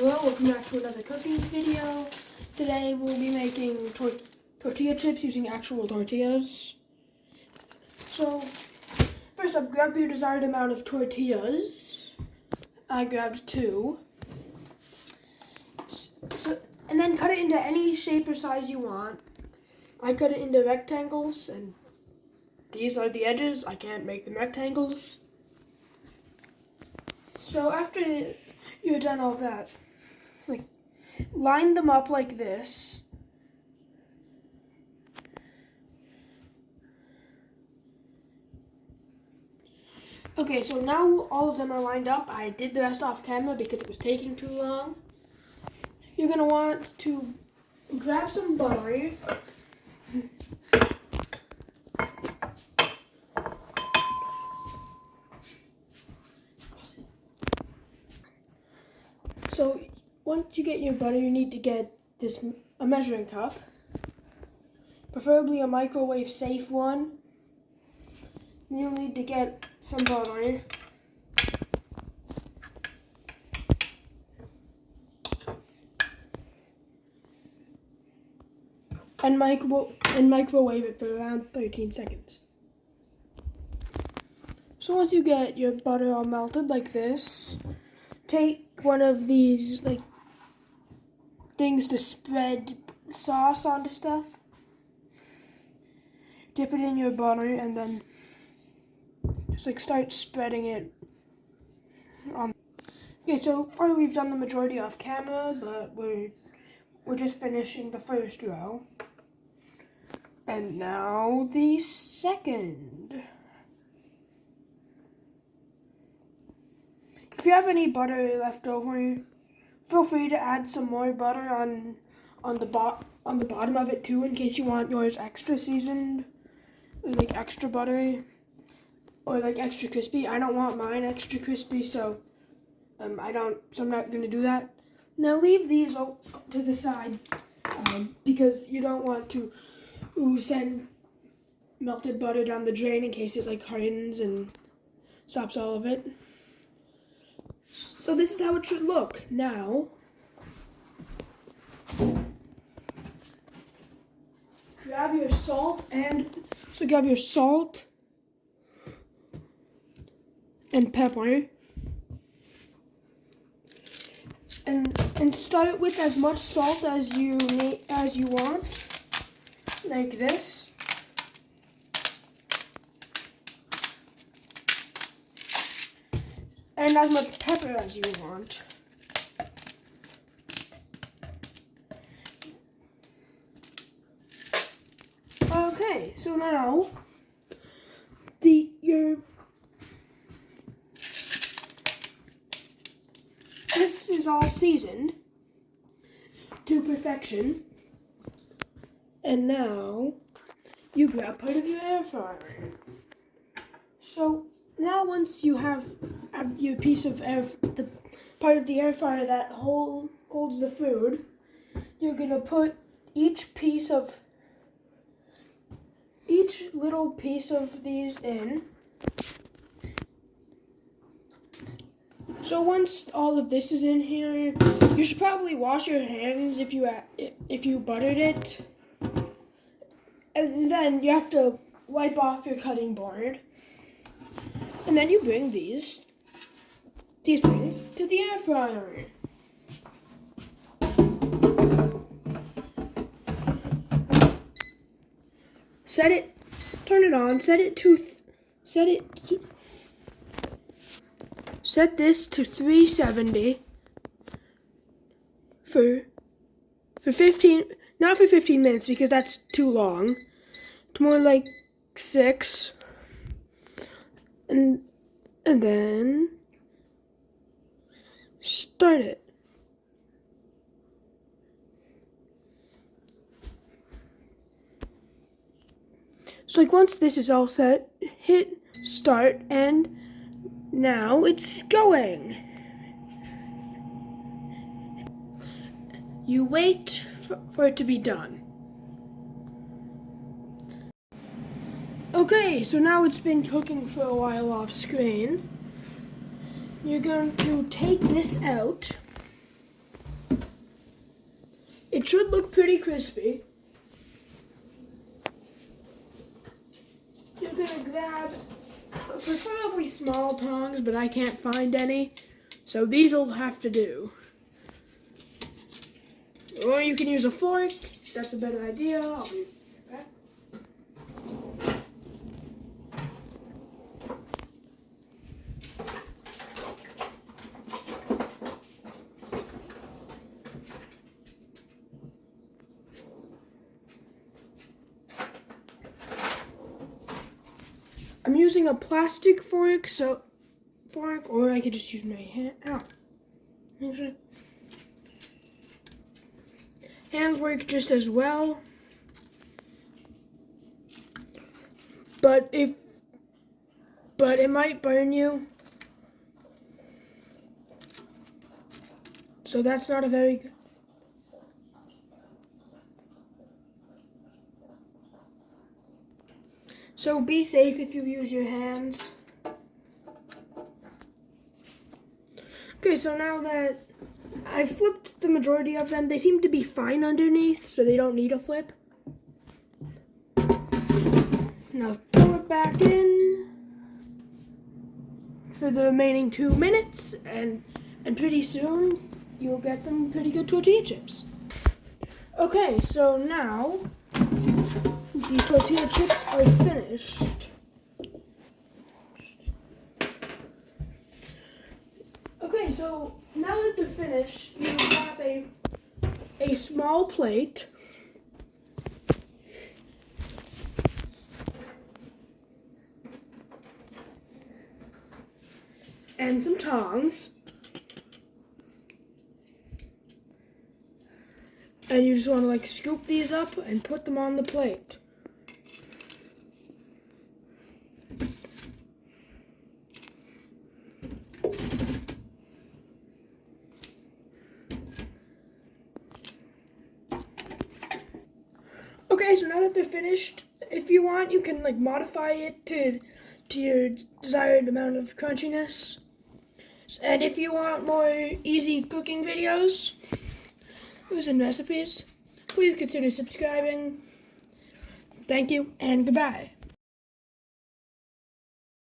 Hello, welcome back to another cooking video. Today we'll be making tortilla chips using actual tortillas. So, first up, grab your desired amount of tortillas. I grabbed 2. And then cut it into any shape or size you want. I cut it into rectangles, and these are the edges. I can't make them rectangles. So after you're done all that, line them up like this. Okay, so now all of them are lined up. I did the rest off camera because it was taking too long. You're gonna want to grab some butter. So once you get your butter, you need to get a measuring cup, preferably a microwave safe one. Then you'll need to get some butter. And microwave it for around 13 seconds. So once you get your butter all melted like this, take one of these things to spread sauce onto stuff. Dip it in your butter and then just start spreading it on. Okay, so far we've done the majority off camera, but we're just finishing the first row. And now the second. If you have any butter left over, feel free to add some more butter on the bottom of it too, in case you want yours extra seasoned, or extra buttery, or extra crispy. I don't want mine extra crispy, so I'm not gonna do that. Now leave these to the side because you don't want to send melted butter down the drain in case it hardens and stops all of it. So this is how it should look. Now, grab your salt and pepper, and start with as much salt as you want, like this. And as much pepper as you want. Okay, so now this is all seasoned to perfection. And now you grab part of your air fryer. So now once you have your piece of the part of the air fryer that holds the food, you're gonna put each little piece of these in. So once all of this is in here, you should probably wash your hands if you buttered it, and then you have to wipe off your cutting board. And then you bring these things to the air fryer. Turn it on, set this to 370 for 15, not for 15 minutes because that's too long. It's more like 6. And then start it. So once this is all set, hit start, and now it's going. You wait for it to be done. Okay, so now it's been cooking for a while off screen. You're going to take this out It should look pretty crispy. You're gonna grab preferably small tongs, but I can't find any, so these will have to do. Or you can use a fork. That's a better idea. I'll be right back. I'm using a plastic fork, or I could just use my hand. Ow. Actually, hands work just as well. But it might burn you. So that's not a very good. So be safe if you use your hands. Okay, so now that I've flipped the majority of them, they seem to be fine underneath, so they don't need a flip. Now throw it back in for the remaining 2 minutes, and pretty soon you'll get some pretty good tortilla chips. Okay, so now these tortilla chips are finished. Okay, so now that they're finished, you have a small plate. And some tongs. And you just want to like scoop these up and put them on the plate. Okay, so now that they're finished, if you want, you can like modify it to your desired amount of crunchiness. And if you want more easy cooking videos and recipes, please consider subscribing. Thank you and goodbye.